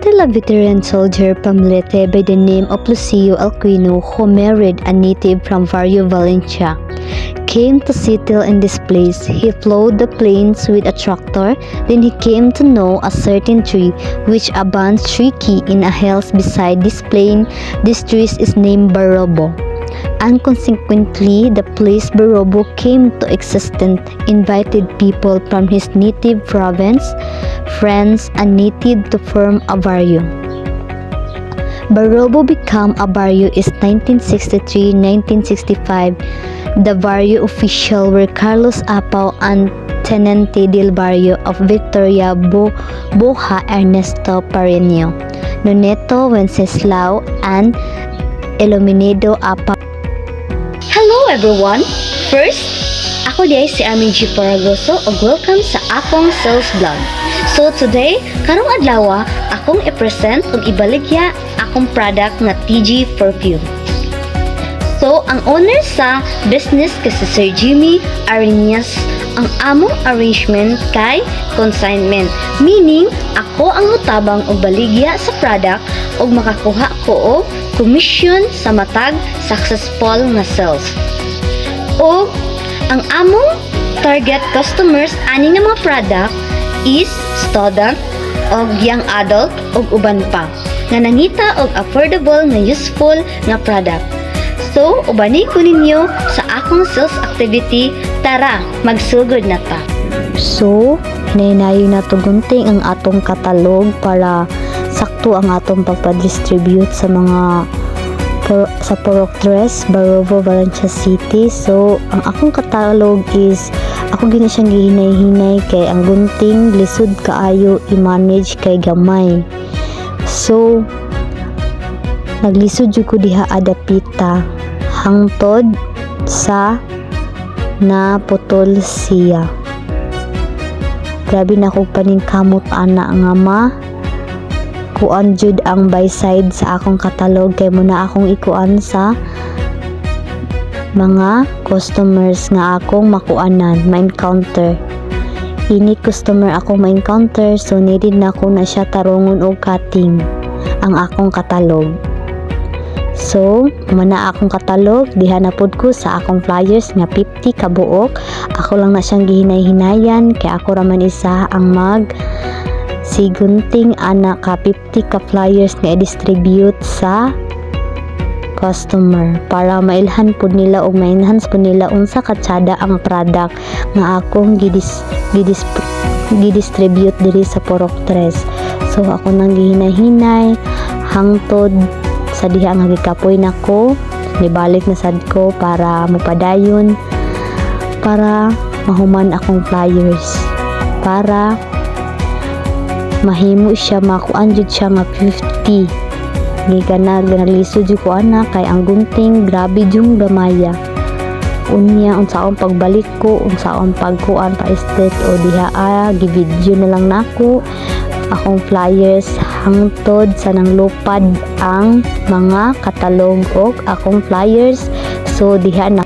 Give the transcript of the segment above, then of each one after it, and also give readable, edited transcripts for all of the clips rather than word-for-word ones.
Until a veteran soldier Pamlete by the name of Lucio Alquino, who married a native from Vario Valencia, came to settle in this place. He plowed the plains with a tractor. Then he came to know a certain tree which abounds tricky in a hills beside this plain. This tree is named Barobo. And consequently, the place Barobo came to existence, invited people from his native province, friends, and native to form a barrio. Barobo became a barrio is 1963-1965. The barrio official were Carlos Apau and Tenente del Barrio of Victoria Boja Ernesto Pareño, Noneto Wenceslao, and Iluminado Apau. Hello everyone! First, ako di si Armin G. Paragoso ug welcome sa akong sales vlog. So today, karong adlaw akong i-present ug ibaligya akong product nga TG Perfume. So, ang owner sa business kasi Sir Jimmy Arinas, ang among arrangement kay consignment. Meaning, ako ang mutabang og baligya sa product ug makakuha ko og commission sa matag successful nga sales. O ang among target customers ani nga mga product is student og young adult og uban pa nga nangita og affordable nga useful nga product. So, ubani ko ninyo sa akong sales activity. Tara, magsugod na ta. So, hinay-hinayo na to gunting ang atong katalog para sakto ang atong pagpa-distribute sa mga sa Purok 3, Barobo, Valencia City. So, ang akong katalog is ako gina siyang gihinay-hinay kay ang gunting lisod kaayo i-manage kay gamay. So, naglisod jud ko diha adapita hangtod sa na putol siya. Grabe na kog paningkamot ana nga kuan jud ang by side sa akong katalog kay muna akong ikuan sa mga customers nga akong makuanan, ma-encounter. Ini customer akong ma-encounter, so needed na ko na siya tarungon og cutting ang akong katalog. So, mana akong katalog, diha na pod ko sa akong flyers nga 50 ka buok. Ako lang na siyang gihinay-hinayan kay ako raman isa ang sigunting ana ka 50 ka flyers nga i-distribute sa customer para mailhan pod nila o ma-enhance pod nila unsa katsada ang product nga akong gidistribute diri sa Purok 3. So, ako nang gihinay-hinay hangtod sa diha nga gikapoy nako, nibalik na sad ko para mupadayon para mahuman akong flyers para mahimo siya makuan jud siya nga 50. Gigana ginalisod jud ko ana kay ang gunting grabe jung gamaya. Unya unsaon pagbalik ko, unsaon pagkuan pa estate o diha gi-video na lang nako akong flyers hangtod sa nang lupad ang mga katalog og akong flyers. So diha na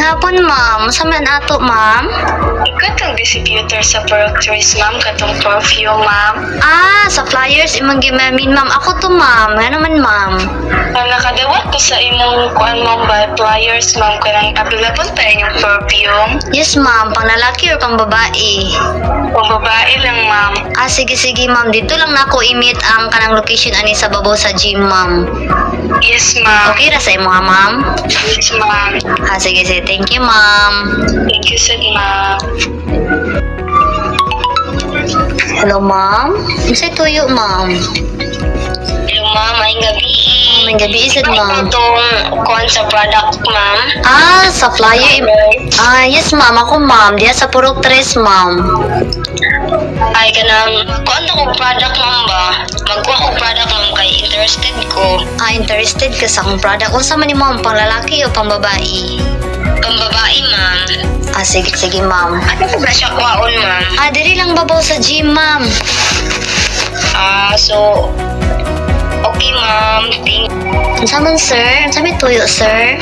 Gihapon, ma'am. Sa man ato, ma'am? Katong distributor sa productors, ma'am, katong perfume, ma'am. Ah, sa flyers imong gimamin, ma'am. Ako to, ma'am. Nga naman, ma'am. Nakadawat ko sa imong kuan, ma'am, by flyers, ma'am, kanang available pa yung perfume. Yes, ma'am. Pang lalaki or pang babae? Kung babae lang, ma'am. Ah, sige, ma'am. Dito lang na ako i-meet ang kanang location ani sa babaw sa gym, ma'am. Yes, ma'am. Okay ra sa imo, ha, ma'am? Yes, ma'am. Ah, sige. Thank you, ma'am. Thank you, sir, ma'am. Hello, ma'am? Unsay tuyo, ma'am? Hello, ma'am. Maayong gabi. May gabi isad, ma'am. Itong kuan sa product, ma'am. Ah, sa flyer. Ah, yes, ma'am. Ako, ma'am. Diya sa Purok 3, ma'am. Ay, kanang kuan na kong product, ma'am, ba? Magkuha kong product, ma'am, kay interested ko. Ah, interested ka sa akong product. Unsa man ni ma'am? Pang lalaki o pang babae? Pang babae, ma'am. Ah, sige, ma'am. Ano ko ba siya kuhaon, ma'am? Ah, diri lang babaw sa gym, ma'am. So, okay, ma'am. Thank Unsa man, sir? Unsa may tuyo, sir?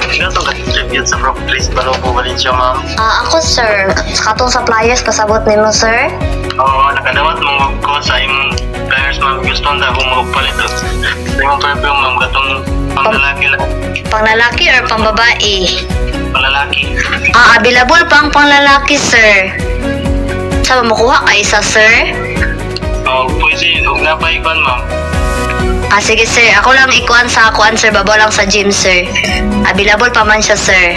Sino itong ka-distribute sa Proctris Baropo, Valencia, ma'am? Ah, ako, sir. Sa katong suppliers, pasabot nimo, sir? Oo, nakadawat mong ko sa imong players, ma'am. Gusto na akong magpalit. Sa imong perfume, ma'am, katong panglalaki lang. Pang lalaki or pang babae? Panglalaki. Ah, available pang pang lalaki, sir. Sa makuha ka isa, sir? Oo, pwede. Huwag na pa ikon, ma'am. Ah, sige, sir. Ako lang ikuan sa akuan, sir. Babaw lang sa gym, sir. Available pa man siya, sir.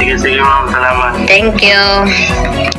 Sige, ma'am. Salamat. Thank you.